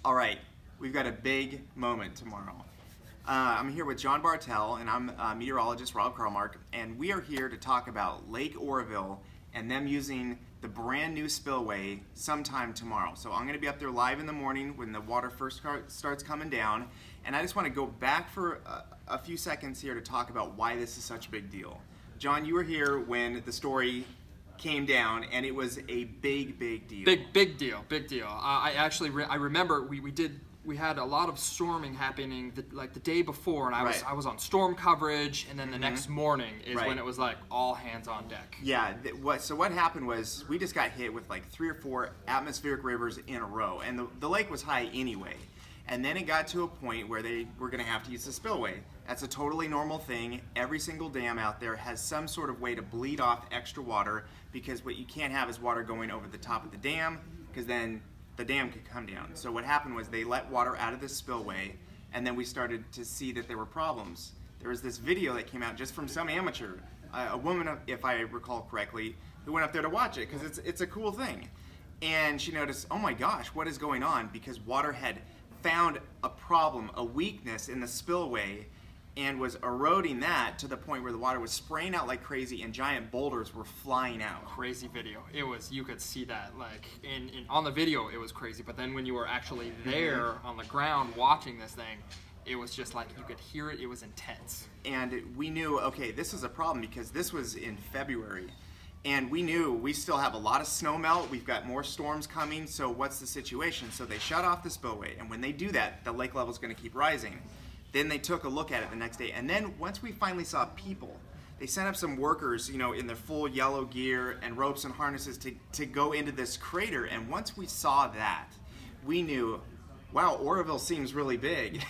All right, we've got a big moment tomorrow. I'm here with John Bartell, and I'm meteorologist Rob Carlmark, and we are here to talk about Lake Oroville and them using the brand new spillway sometime tomorrow. So I'm going to be up there live in the morning when the water first starts coming down, and I just want to go back for a few seconds here to talk about why this is such a big deal. John, you were here when the story came down, and it was a big deal. Big deal. I remember we had a lot of storming happening the day before, and I was on storm coverage, and then the next morning is when it was like all hands on deck. Yeah. So what happened was we just got hit with like 3 or 4 atmospheric rivers in a row, and the lake was high anyway. And then it got to a point where they were going to have to use the spillway. That's a totally normal thing. Every single dam out there has some sort of way to bleed off extra water, because what you can't have is water going over the top of the dam, because then the dam could come down. So what happened was they let water out of the spillway, and then we started to see that there were problems. There was this video that came out just from some amateur, a woman, if I recall correctly, who went up there to watch it because it's a cool thing. And she noticed, oh my gosh, what is going on? Because water had found a problem, a weakness in the spillway, and was eroding that to the point where the water was spraying out like crazy and giant boulders were flying out. Crazy video. It was, you could see that like on the video it was crazy, but then when you were actually there on the ground watching this thing, it was just like you could hear it. It was intense. And we knew, okay, this is a problem because this was in February. And we knew we still have a lot of snow melt, we've got more storms coming, so what's the situation? So they shut off the spillway, and when they do that, the lake level is going to keep rising. Then they took a look at it the next day, and then once we finally saw people, they sent up some workers, you know, in their full yellow gear and ropes and harnesses to go into this crater, and once we saw that, we knew, wow, Oroville seems really big,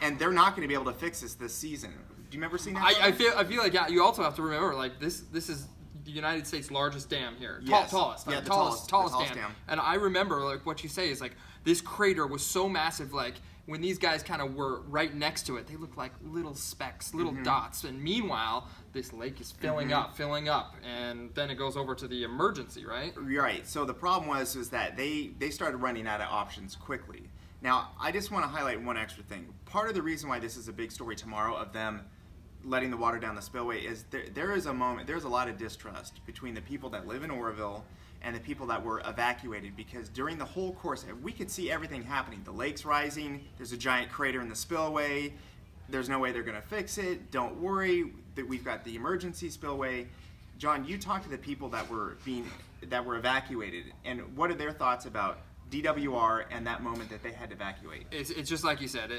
and they're not going to be able to fix this season. Do you remember seeing that? I feel like, yeah, you also have to remember, like, this is the United States' largest dam here. Yes. Tallest dam. And I remember, like, what you say is, like, this crater was so massive, like, when these guys kind of were right next to it, they looked like little specks, little dots. And meanwhile, this lake is filling up, and then it goes over to the emergency, right? Right. So the problem was that they started running out of options quickly. Now, I just want to highlight one extra thing. Part of the reason why this is a big story tomorrow of them letting the water down the spillway is there's a lot of distrust between the people that live in Oroville and the people that were evacuated, because during the whole course we could see everything happening. The lake's rising, there's a giant crater in the spillway, there's no way they're going to fix it, don't worry, that we've got the emergency spillway. John, you talked to the people that were evacuated, and what are their thoughts about DWR and that moment that they had to evacuate? It's just like you said.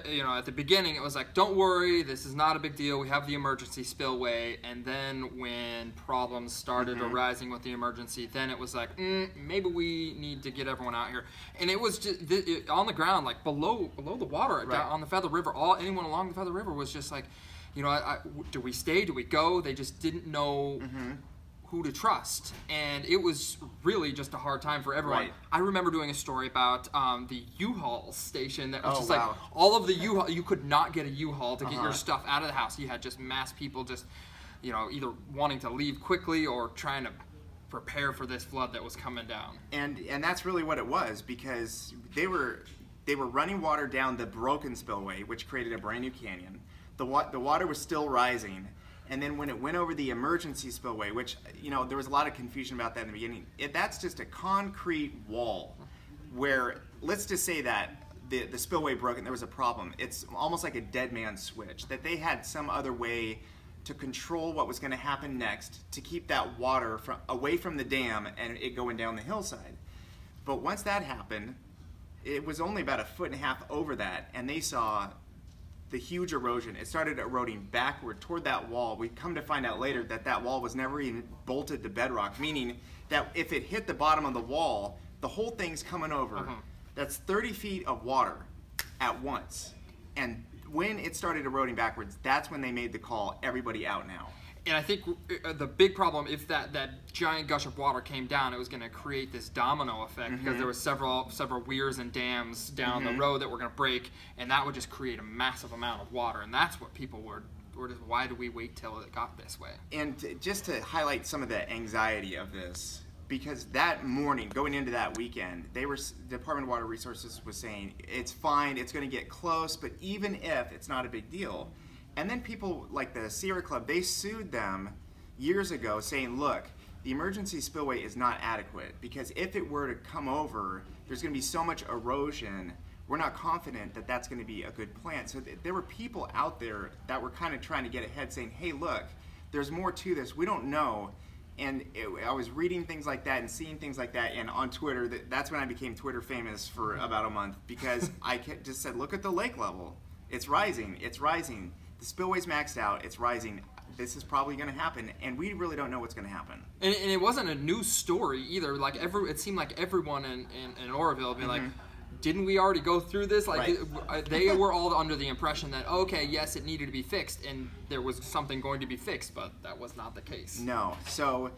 You know, at the beginning it was like, don't worry, this is not a big deal. We have the emergency spillway. And then when problems started arising with the emergency, then it was like, maybe we need to get everyone out here. And it was just on the ground, like below the water, down on the Feather River. Anyone along the Feather River was just like, you know, do we stay? Do we go? They just didn't know who to trust, and it was really just a hard time for everyone. I remember doing a story about the U-Haul station that was like all of the U-Haul. You could not get a U-Haul to get your stuff out of the house. You had just mass people just, you know, either wanting to leave quickly or trying to prepare for this flood that was coming down. And that's really what it was, because they were running water down the broken spillway, which created a brand new canyon. The water was still rising. And then when it went over the emergency spillway, which, you know, there was a lot of confusion about that in the beginning, that's just a concrete wall where, let's just say that the spillway broke and there was a problem. It's almost like a dead man's switch, that they had some other way to control what was going to happen next to keep that water away from the dam and it going down the hillside. But once that happened, it was only about 1.5 feet over that, and they saw the huge erosion. It started eroding backward toward that wall. We come to find out later that wall was never even bolted to bedrock, meaning that if it hit the bottom of the wall, the whole thing's coming over. That's 30 feet of water at once. And when it started eroding backwards, that's when they made the call, everybody out now. And I think the big problem, if that giant gush of water came down, it was going to create this domino effect, because there was several weirs and dams down the road that were going to break, and that would just create a massive amount of water. And that's what people were just, why do we wait till it got this way? And just to highlight some of the anxiety of this, because that morning, going into that weekend, Department of Water Resources was saying, it's fine, it's going to get close, but even if, it's not a big deal. And then people like the Sierra Club, they sued them years ago saying, look, the emergency spillway is not adequate, because if it were to come over, there's going to be so much erosion, we're not confident that that's going to be a good plan. So there were people out there that were kind of trying to get ahead saying, hey, look, there's more to this, we don't know. And I was reading things like that and seeing things like that, and on Twitter, that's when I became Twitter famous for about a month, because I just said, look at the lake level. It's rising. It's rising. The spillway's maxed out. It's rising. This is probably going to happen, and we really don't know what's going to happen. And it wasn't a news story either. Like it seemed like everyone in Oroville would be like, didn't we already go through this? Like they were all under the impression that, okay, yes, it needed to be fixed, and there was something going to be fixed, but that was not the case. No. So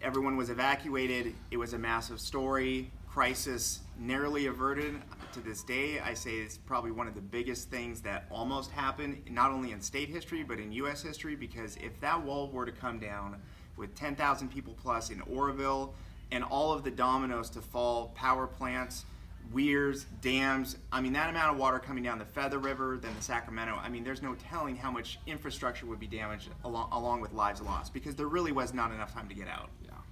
everyone was evacuated. It was a massive story. Crisis narrowly averted. To this day, I say it's probably one of the biggest things that almost happened, not only in state history, but in U.S. history, because if that wall were to come down with 10,000 people plus in Oroville, and all of the dominoes to fall, power plants, weirs, dams, I mean, that amount of water coming down the Feather River, then the Sacramento, I mean, there's no telling how much infrastructure would be damaged along with lives lost, because there really was not enough time to get out.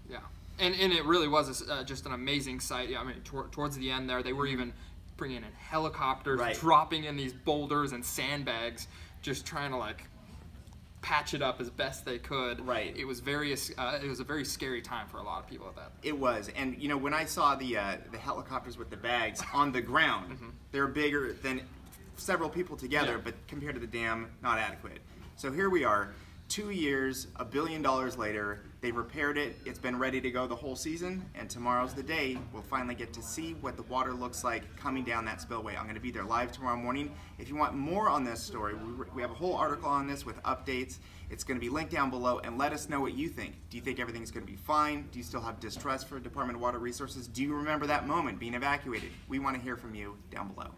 Yeah. And it really was just an amazing sight. Yeah, I mean, towards the end there, they were even bringing in helicopters, dropping in these boulders and sandbags, just trying to like patch it up as best they could. Right. It was a very scary time for a lot of people at that. It was, and you know, when I saw the helicopters with the bags on the ground, they were bigger than several people together, but compared to the dam, not adequate. So here we are, 2 years, $1 billion later. They've repaired it. It's been ready to go the whole season, and tomorrow's the day we'll finally get to see what the water looks like coming down that spillway. I'm going to be there live tomorrow morning. If you want more on this story, we have a whole article on this with updates. It's going to be linked down below, and let us know what you think. Do you think everything's going to be fine? Do you still have distrust for Department of Water Resources? Do you remember that moment being evacuated? We want to hear from you down below.